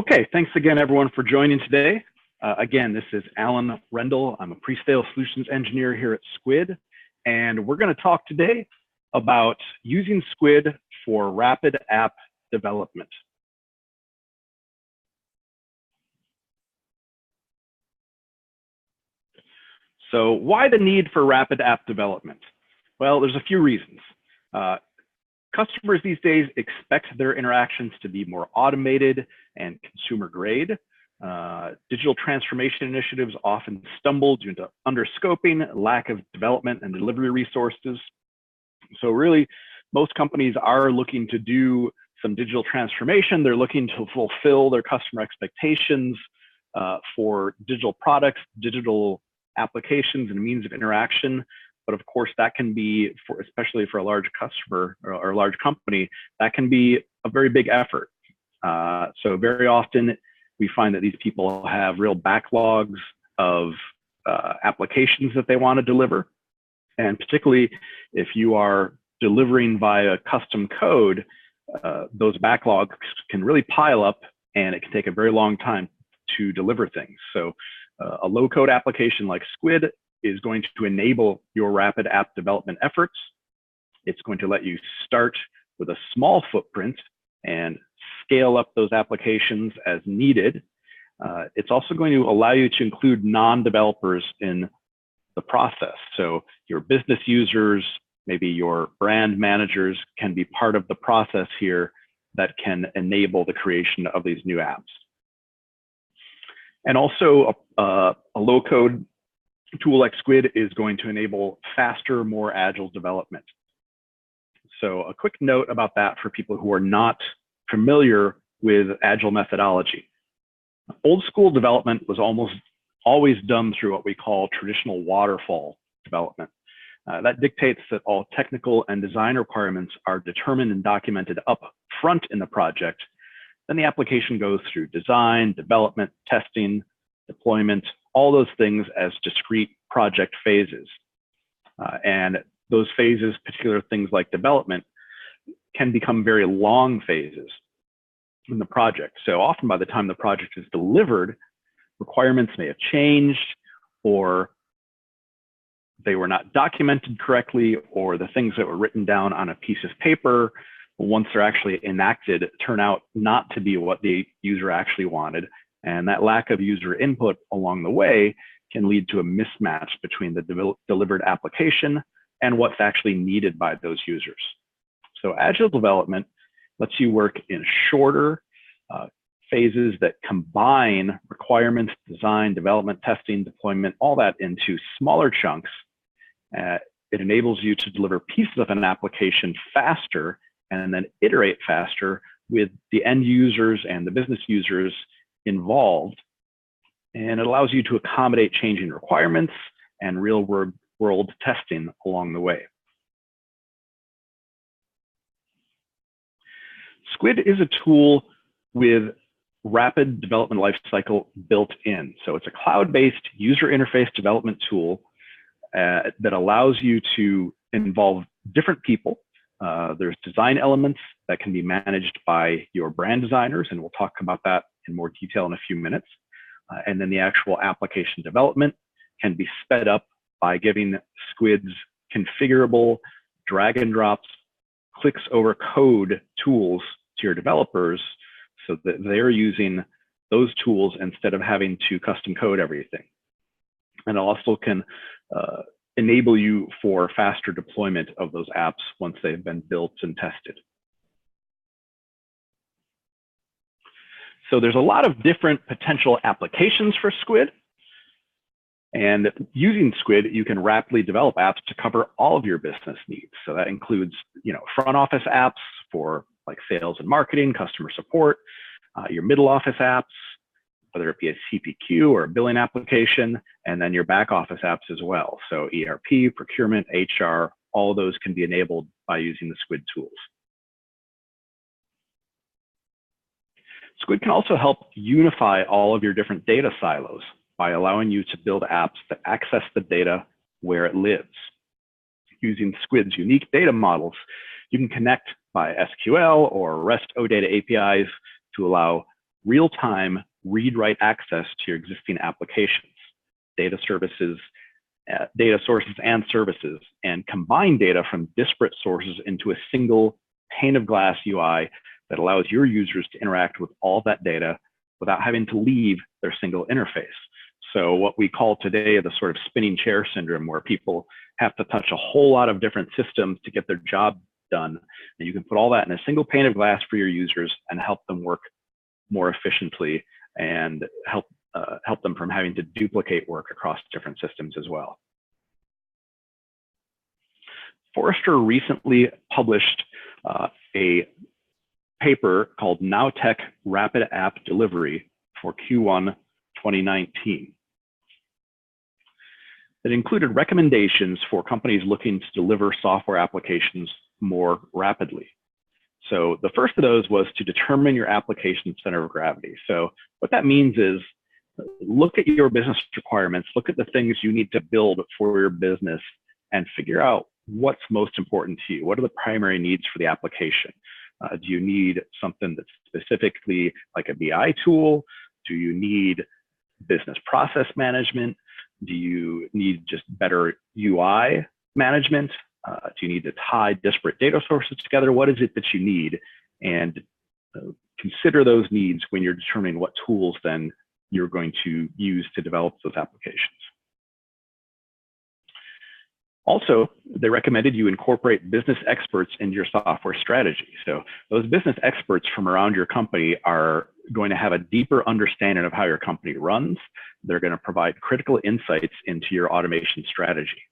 Okay, thanks again, everyone, for joining today. Again, this is Allen Rendel. I'm a pre-sale solutions engineer here at Skuid, and we're going to talk today about using Skuid for rapid app development. So why the need for rapid app development? Well, there's a few reasons. Customers these days expect their interactions to be more automated and consumer grade. Digital transformation initiatives often stumble due to underscoping, lack of development and delivery resources. So really, most companies are looking to do some digital transformation. They're looking to fulfill their customer expectations for digital products, digital applications, and means of interaction. But of course, that can be, especially for a large customer or a large company, that can be a very big effort. So very often, we find that these people have real backlogs of applications that they want to deliver. And particularly if you are delivering via custom code, those backlogs can really pile up, and it can take a very long time to deliver things. So a low-code application like Skuid is going to enable your rapid app development efforts. It's going to let you start with a small footprint and scale up those applications as needed. It's also going to allow you to include non-developers in the process. So your business users, maybe your brand managers, can be part of the process here that can enable the creation of these new apps. And also a low-code tool like Skuid is going to enable faster, more agile development. So a quick note about that for people who are not familiar with agile methodology. Old school development was almost always done through what we call traditional waterfall development. That dictates that all technical and design requirements are determined and documented up front in the project. Then the application goes through design, development, testing, deployment, all those things as discrete project phases. And those phases, particular things like development, can become very long phases in the project. So often by the time the project is delivered, requirements may have changed, or they were not documented correctly, or the things that were written down on a piece of paper, once they're actually enacted, turn out not to be what the user actually wanted. And that lack of user input along the way can lead to a mismatch between the delivered application and what's actually needed by those users. So agile development lets you work in shorter phases that combine requirements, design, development, testing, deployment, all that into smaller chunks. It enables you to deliver pieces of an application faster and then iterate faster with the end users and the business users involved. And it allows you to accommodate changing requirements and real world testing along the way. Skuid is a tool with rapid development lifecycle built in. So it's a cloud-based user interface development tool that allows you to involve different people. There's design elements that can be managed by your brand designers, and we'll talk about that in more detail in a few minutes. And then the actual application development can be sped up by giving Skuid's configurable drag and drops, clicks over code tools to your developers so that they're using those tools instead of having to custom code everything. And it also can enable you for faster deployment of those apps once they've been built and tested. So there's a lot of different potential applications for Skuid. And using Skuid, you can rapidly develop apps to cover all of your business needs. So that includes, front office apps for like sales and marketing, customer support, your middle office apps, whether it be a CPQ or a billing application, and then your back office apps as well. So ERP, procurement, HR, all those can be enabled by using the Skuid tools. Skuid can also help unify all of your different data silos by allowing you to build apps that access the data where it lives. Using Skuid's unique data models, you can connect by SQL or REST OData APIs to allow real-time read-write access to your existing applications, data services, data sources and services, and combine data from disparate sources into a single pane of glass UI that allows your users to interact with all that data without having to leave their single interface. So what we call today the sort of spinning chair syndrome, where people have to touch a whole lot of different systems to get their job done. And you can put all that in a single pane of glass for your users and help them work more efficiently and help them from having to duplicate work across different systems as well. Forrester recently published a paper called Nowtech Rapid App Delivery for Q1 2019. It included recommendations for companies looking to deliver software applications more rapidly. So the first of those was to determine your application center of gravity. So what that means is look at your business requirements, look at the things you need to build for your business, and figure out what's most important to you. What are the primary needs for the application? Do you need something that's specifically like a BI tool? Do you need business process management? Do you need just better UI management? Do you need to tie disparate data sources together? What is it that you need? And consider those needs when you're determining what tools then you're going to use to develop those applications. Also, they recommended you incorporate business experts into your software strategy. So those business experts from around your company are going to have a deeper understanding of how your company runs. They're going to provide critical insights into your automation strategy.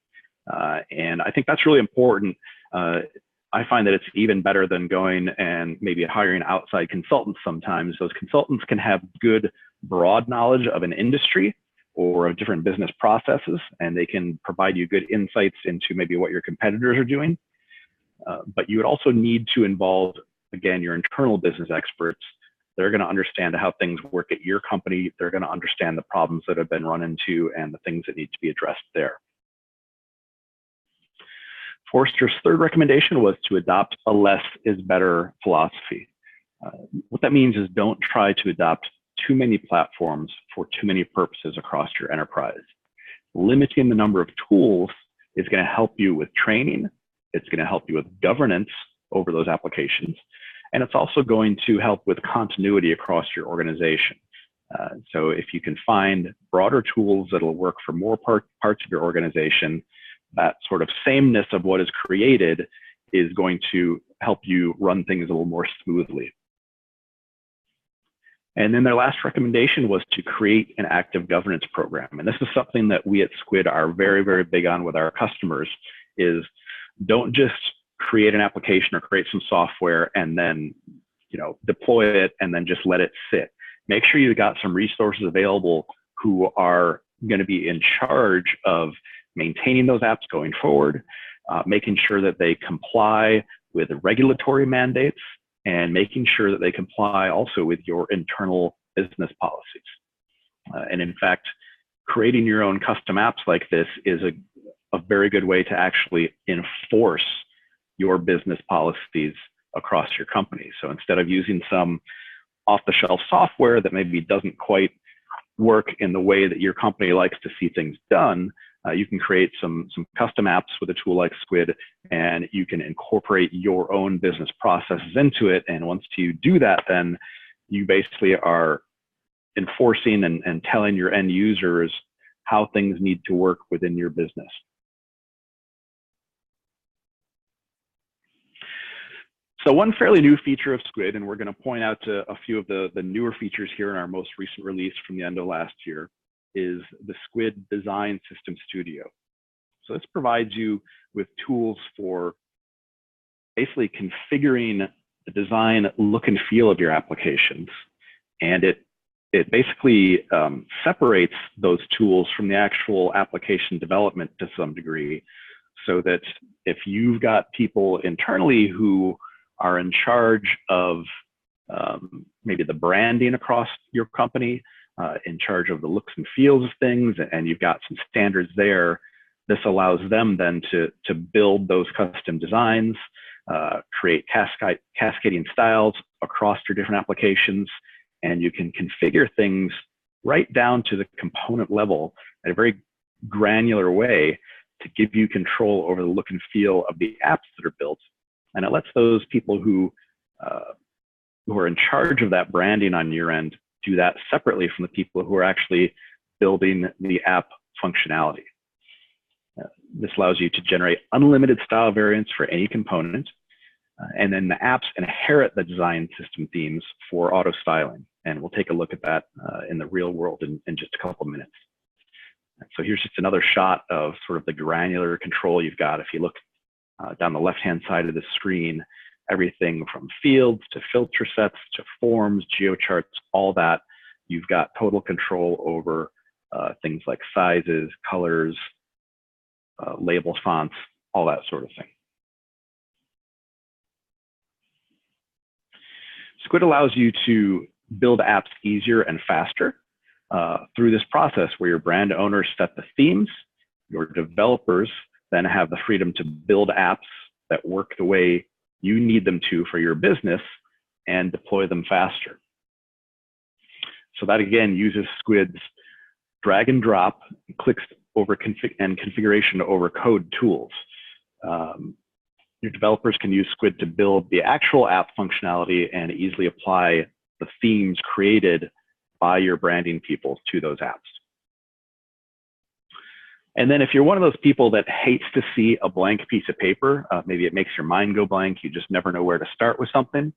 And I think that's really important. I find that it's even better than going and maybe hiring outside consultants sometimes. Those consultants can have good broad knowledge of an industry or of different business processes, and they can provide you good insights into maybe what your competitors are doing. But you would also need to involve, again, your internal business experts. They're going to understand how things work at your company. They're going to understand the problems that have been run into and the things that need to be addressed there. Forrester's third recommendation was to adopt a less is better philosophy. What that means is don't try to adopt too many platforms for too many purposes across your enterprise. Limiting the number of tools is going to help you with training. It's going to help you with governance over those applications. And it's also going to help with continuity across your organization. So if you can find broader tools that'll work for more parts of your organization, that sort of sameness of what is created is going to help you run things a little more smoothly. And then their last recommendation was to create an active governance program. And this is something that we at Skuid are very, very big on with our customers, is don't just create an application or create some software and then deploy it and then just let it sit. Make sure you've got some resources available who are going to be in charge of maintaining those apps going forward, making sure that they comply with regulatory mandates, and making sure that they comply also with your internal business policies. And in fact, creating your own custom apps like this is a very good way to actually enforce your business policies across your company. So instead of using some off-the-shelf software that maybe doesn't quite work in the way that your company likes to see things done, you can create some custom apps with a tool like Skuid, and you can incorporate your own business processes into it. And once you do that, then you basically are enforcing and telling your end users how things need to work within your business. So one fairly new feature of Skuid, and we're going to point out a few of the newer features here in our most recent release from the end of last year, is the Skuid Design System Studio. So this provides you with tools for basically configuring the design look and feel of your applications. And it basically separates those tools from the actual application development to some degree, so that if you've got people internally who are in charge of maybe the branding across your company, in charge of the looks and feels of things, and you've got some standards there, this allows them then to build those custom designs, create cascading styles across your different applications, and you can configure things right down to the component level in a very granular way to give you control over the look and feel of the apps that are built. And it lets those people who are in charge of that branding on your end do that separately from the people who are actually building the app functionality. This allows you to generate unlimited style variants for any component, and then the apps inherit the design system themes for auto styling. And we'll take a look at that in the real world in just a couple of minutes. So here's just another shot of sort of the granular control you've got. If you look down the left-hand side of the screen, everything from fields to filter sets to forms, geocharts, all that, you've got total control over things like sizes, colors, label fonts, all that sort of thing. Skuid allows you to build apps easier and faster through this process where your brand owners set the themes, your developers then have the freedom to build apps that work the way you need them to for your business and deploy them faster. So that again uses Skuid's drag and drop, clicks over and configuration over code tools. Your developers can use Skuid to build the actual app functionality and easily apply the themes created by your branding people to those apps. And then if you're one of those people that hates to see a blank piece of paper, maybe it makes your mind go blank, you just never know where to start with something,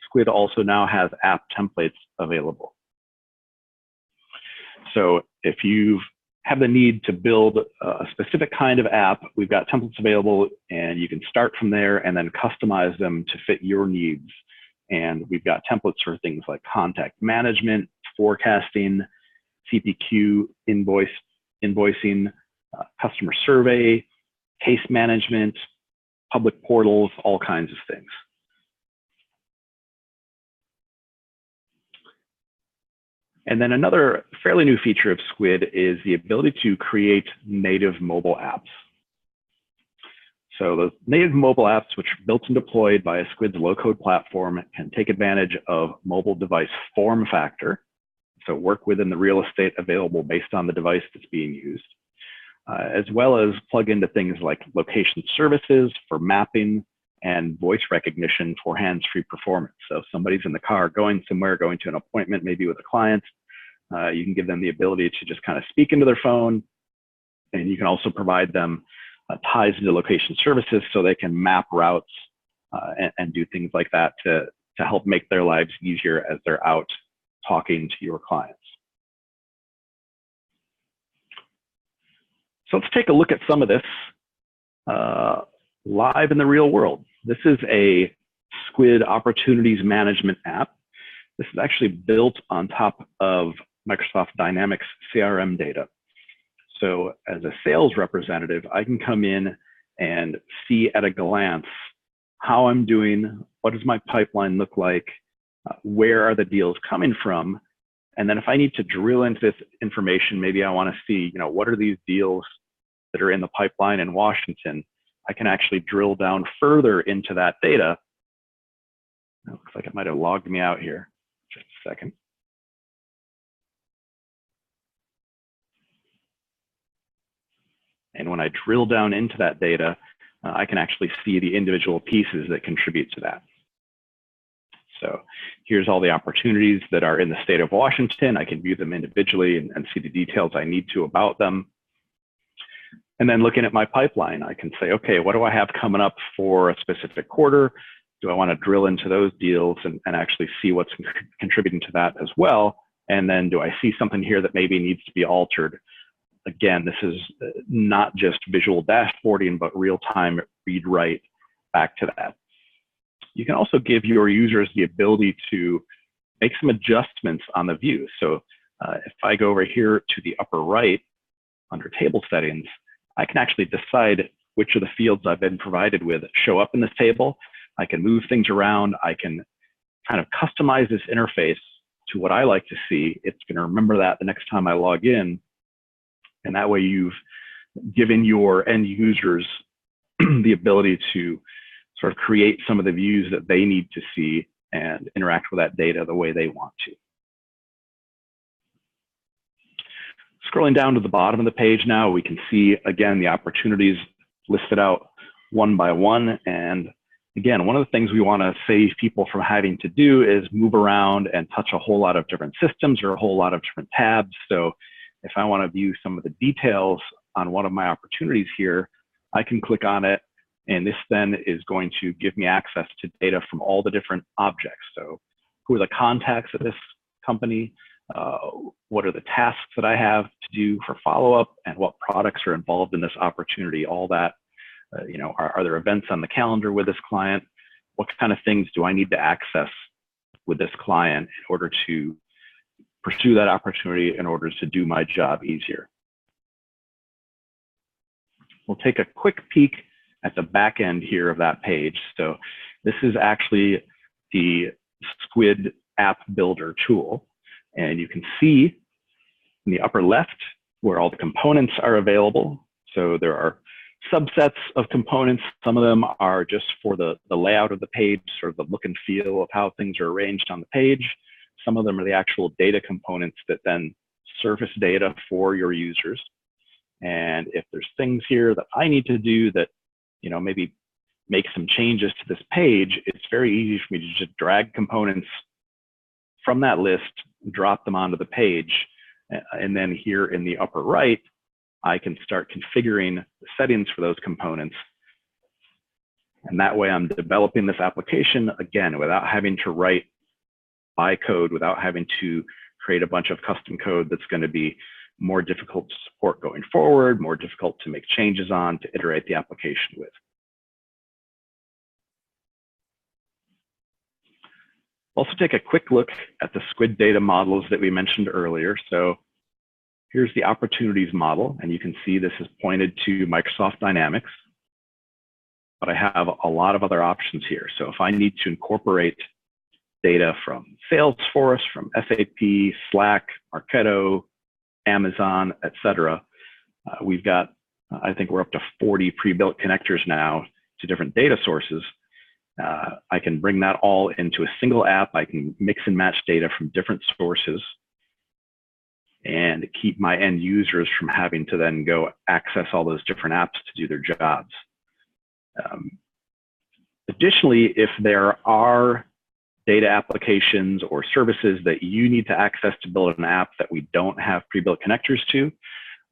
Skuid also now has app templates available. So if you have the need to build a specific kind of app, we've got templates available, and you can start from there and then customize them to fit your needs. And we've got templates for things like contact management, forecasting, CPQ, invoicing, customer survey, case management, public portals, all kinds of things. And then another fairly new feature of Skuid is the ability to create native mobile apps. So the native mobile apps, which are built and deployed by Skuid's low-code platform, can take advantage of mobile device form factor, so work within the real estate available based on the device that's being used, as well as plug into things like location services for mapping and voice recognition for hands-free performance. So if somebody's in the car going somewhere, going to an appointment, maybe with a client, you can give them the ability to just kind of speak into their phone, and you can also provide them ties into location services so they can map routes and do things like that to help make their lives easier as they're out talking to your clients. So let's take a look at some of this live in the real world. This is a Skuid opportunities management app. This is actually built on top of Microsoft Dynamics CRM data. So as a sales representative, I can come in and see at a glance how I'm doing, what does my pipeline look like, where are the deals coming from, and then if I need to drill into this information, maybe I want to see, what are these deals that are in the pipeline in Washington, I can actually drill down further into that data. It looks like it might have logged me out here. Just a second. And when I drill down into that data, I can actually see the individual pieces that contribute to that. So here's all the opportunities that are in the state of Washington. I can view them individually and see the details I need to about them. And then looking at my pipeline, I can say, okay, what do I have coming up for a specific quarter? Do I want to drill into those deals and actually see what's contributing to that as well? And then do I see something here that maybe needs to be altered? Again, this is not just visual dashboarding, but real-time read-write back to that. You can also give your users the ability to make some adjustments on the view. So if I go over here to the upper right under table settings, I can actually decide which of the fields I've been provided with show up in this table. I can move things around. I can kind of customize this interface to what I like to see. It's going to remember that the next time I log in. And that way you've given your end users the ability to sort of create some of the views that they need to see and interact with that data the way they want to. Scrolling down to the bottom of the page now, we can see, again, the opportunities listed out one by one. And again, one of the things we want to save people from having to do is move around and touch a whole lot of different systems or a whole lot of different tabs. So if I want to view some of the details on one of my opportunities here, I can click on it, and this then is going to give me access to data from all the different objects. So who are the contacts at this company? What are the tasks that I have to do for follow-up, and what products are involved in this opportunity? All that, you know, are there events on the calendar with this client? What kind of things do I need to access with this client in order to pursue that opportunity, in order to do my job easier? We'll take a quick peek at the back end here of that page. So this is actually the Skuid app builder tool. And you can see in the upper left where all the components are available. So there are subsets of components. Some of them are just for the layout of the page, sort of the look and feel of how things are arranged on the page. Some of them are the actual data components that then surface data for your users. And if there's things here that I need to do that, you know, maybe make some changes to this page, it's very easy for me to just drag components from that list, drop them onto the page. And then here in the upper right, I can start configuring the settings for those components. And that way I'm developing this application, again, without having to write bytecode, without having to create a bunch of custom code that's going to be more difficult to support going forward, more difficult to make changes on, to iterate the application with. Also take a quick look at the Skuid data models that we mentioned earlier. So here's the opportunities model, and you can see this is pointed to Microsoft Dynamics, but I have a lot of other options here. So if I need to incorporate data from Salesforce, from SAP, Slack, Marketo, Amazon, etc., we've got, I think we're up to 40 pre-built connectors now to different data sources. I can bring that all into a single app. I can mix and match data from different sources and keep my end users from having to then go access all those different apps to do their jobs. Additionally, if there are data applications or services that you need to access to build an app that we don't have pre-built connectors to,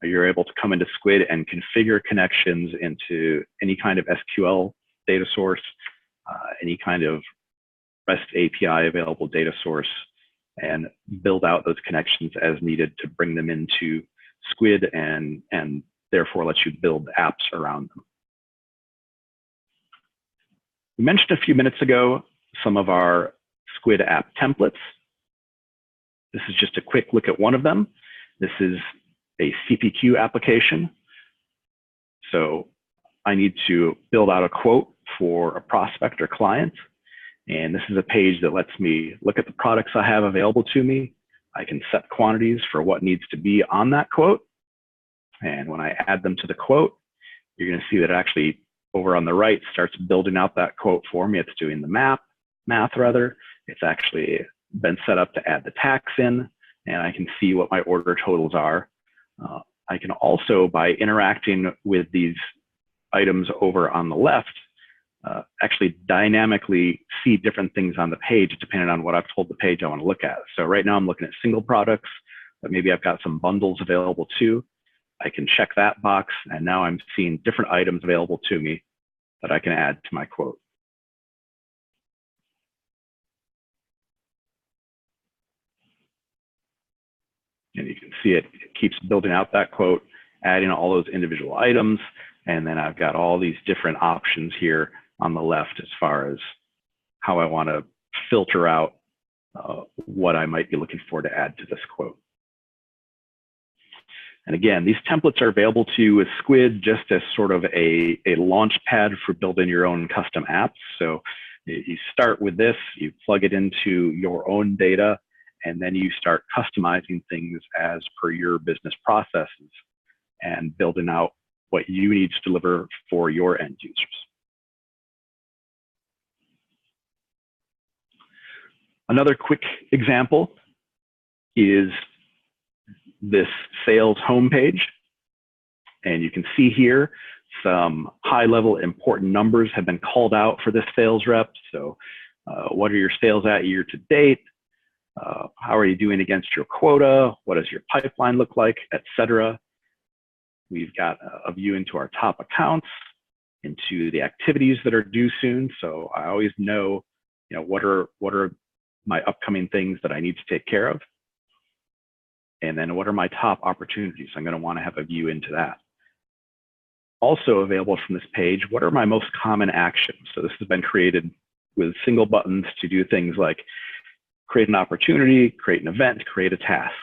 you're able to come into Skuid and configure connections into any kind of SQL data source, any kind of REST API available data source, and build out those connections as needed to bring them into Skuid and therefore let you build apps around them. We mentioned a few minutes ago some of our Skuid app templates. This is just a quick look at one of them. This is a CPQ application. So I need to build out a quote for a prospect or client. And this is a page that lets me look at the products I have available to me. I can set quantities for what needs to be on that quote. And when I add them to the quote, you're going to see that it actually over on the right starts building out that quote for me. It's doing the math rather. It's actually been set up to add the tax in, and I can see what my order totals are. I can also, by interacting with these items over on the left, actually dynamically see different things on the page depending on what I've told the page I want to look at. So right now I'm looking at single products, but maybe I've got some bundles available too. I can check that box, and now I'm seeing different items available to me that I can add to my quote. And you can see it keeps building out that quote, adding all those individual items. And then I've got all these different options here on the left as far as how I want to filter out what I might be looking for to add to this quote. And again, these templates are available to you with Skuid just as sort of a launch pad for building your own custom apps. So you start with this, you plug it into your own data, and then you start customizing things as per your business processes and building out what you need to deliver for your end users. Another quick example is this sales homepage. And you can see here some high-level important numbers have been called out for this sales rep. So what are your sales at year to date? How are you doing against your quota? What does your pipeline look like, et cetera? We've got a view into our top accounts, into the activities that are due soon. So I always know, what are my upcoming things that I need to take care of? And then what are my top opportunities? I'm going to want to have a view into that. Also available from this page, what are my most common actions? So this has been created with single buttons to do things like create an opportunity, create an event, create a task.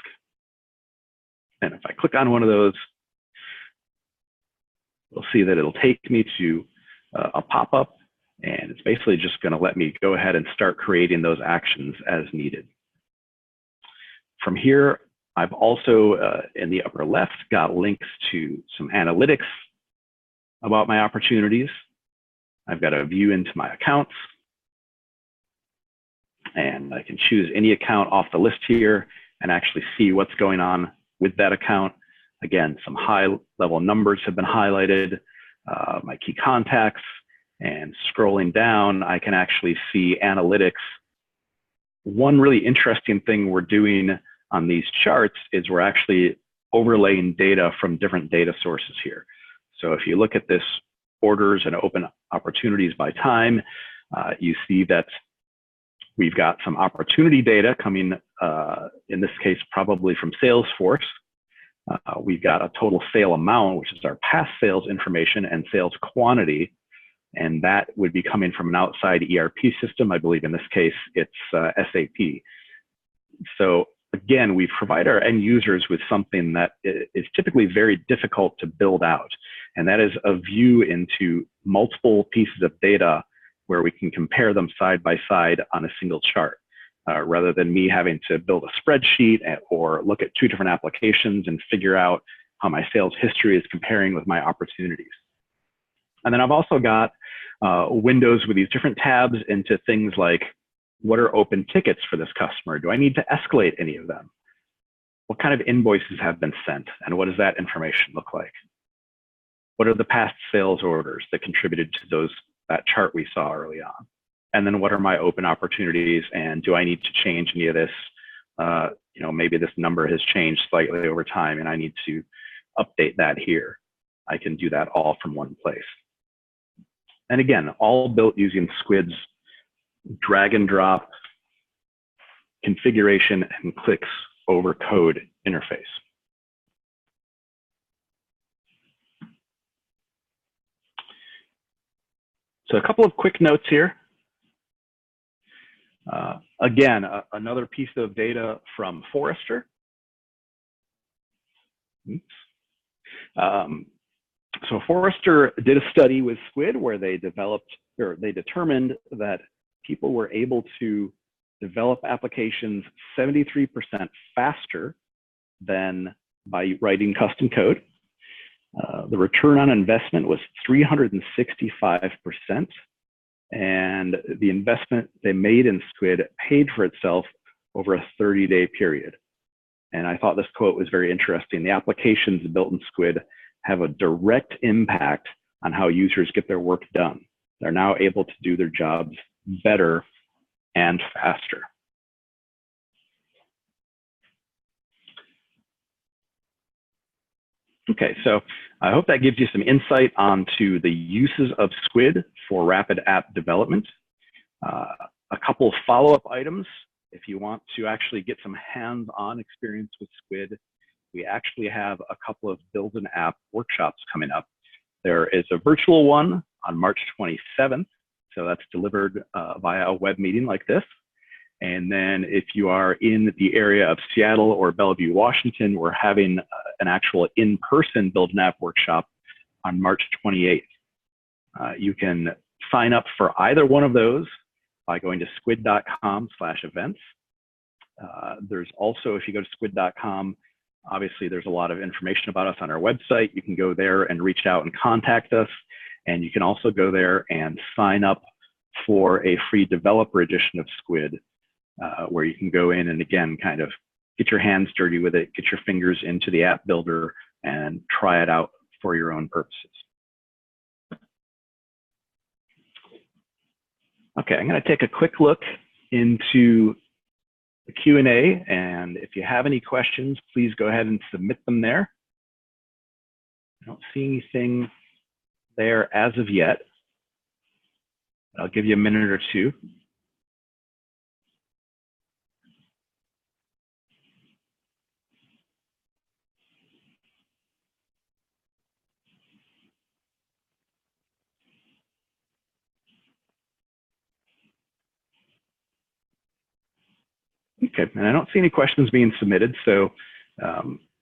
And if I click on one of those, you'll see that it'll take me to a pop-up, and it's basically just going to let me go ahead and start creating those actions as needed. From here, I've also, in the upper left, got links to some analytics about my opportunities. I've got a view into my accounts, and I can choose any account off the list here and actually see what's going on with that account. Again, some high-level numbers have been highlighted, my key contacts, and scrolling down, I can actually see analytics. One really interesting thing we're doing on these charts is we're actually overlaying data from different data sources here. So if you look at this orders and open opportunities by time, you see that we've got some opportunity data coming, in this case, probably from Salesforce. We've got a total sale amount, which is our past sales information, and sales quantity. And that would be coming from an outside ERP system. I believe in this case, it's SAP. So again, we provide our end users with something that is typically very difficult to build out. And that is a view into multiple pieces of data where we can compare them side by side on a single chart, rather than me having to build a spreadsheet or look at two different applications and figure out how my sales history is comparing with my opportunities. And then I've also got windows with these different tabs into things like, what are open tickets for this customer? Do I need to escalate any of them? What kind of invoices have been sent? And what does that information look like? What are the past sales orders that contributed to that chart we saw early on? And then what are my open opportunities? And do I need to change any of this? Maybe this number has changed slightly over time and I need to update that here. I can do that all from one place. And again, all built using Skuid's drag and drop configuration and clicks over code interface. So a couple of quick notes here. Again, another piece of data from Forrester. So Forrester did a study with Skuid where they determined that people were able to develop applications 73% faster than by writing custom code. The return on investment was 365%. And the investment they made in Skuid paid for itself over a 30-day period. And I thought this quote was very interesting. The applications built in Skuid have a direct impact on how users get their work done. They're now able to do their jobs better and faster. Okay, so I hope that gives you some insight onto the uses of Skuid for rapid app development. A couple of follow-up items. If you want to actually get some hands-on experience with Skuid, we actually have a couple of build an app workshops coming up. There is a virtual one on March 27th. So that's delivered via a web meeting like this. And then if you are in the area of Seattle or Bellevue, Washington, we're having an actual in-person build an app workshop on March 28th. You can sign up for either one of those by going to skuid.com/events. There's also, if you go to skuid.com, obviously there's a lot of information about us on our website. You can go there and reach out and contact us. And you can also go there and sign up for a free developer edition of Skuid, where you can go in and again, kind of get your hands dirty with it, get your fingers into the app builder, and try it out for your own purposes. Okay, I'm going to take a quick look into the Q&A, and if you have any questions, please go ahead and submit them there. I don't see anything there as of yet. I'll give you a minute or two. Okay, and I don't see any questions being submitted, so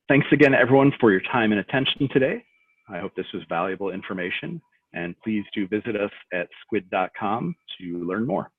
thanks again, everyone, for your time and attention today. I hope this was valuable information, and please do visit us at skuid.com to learn more.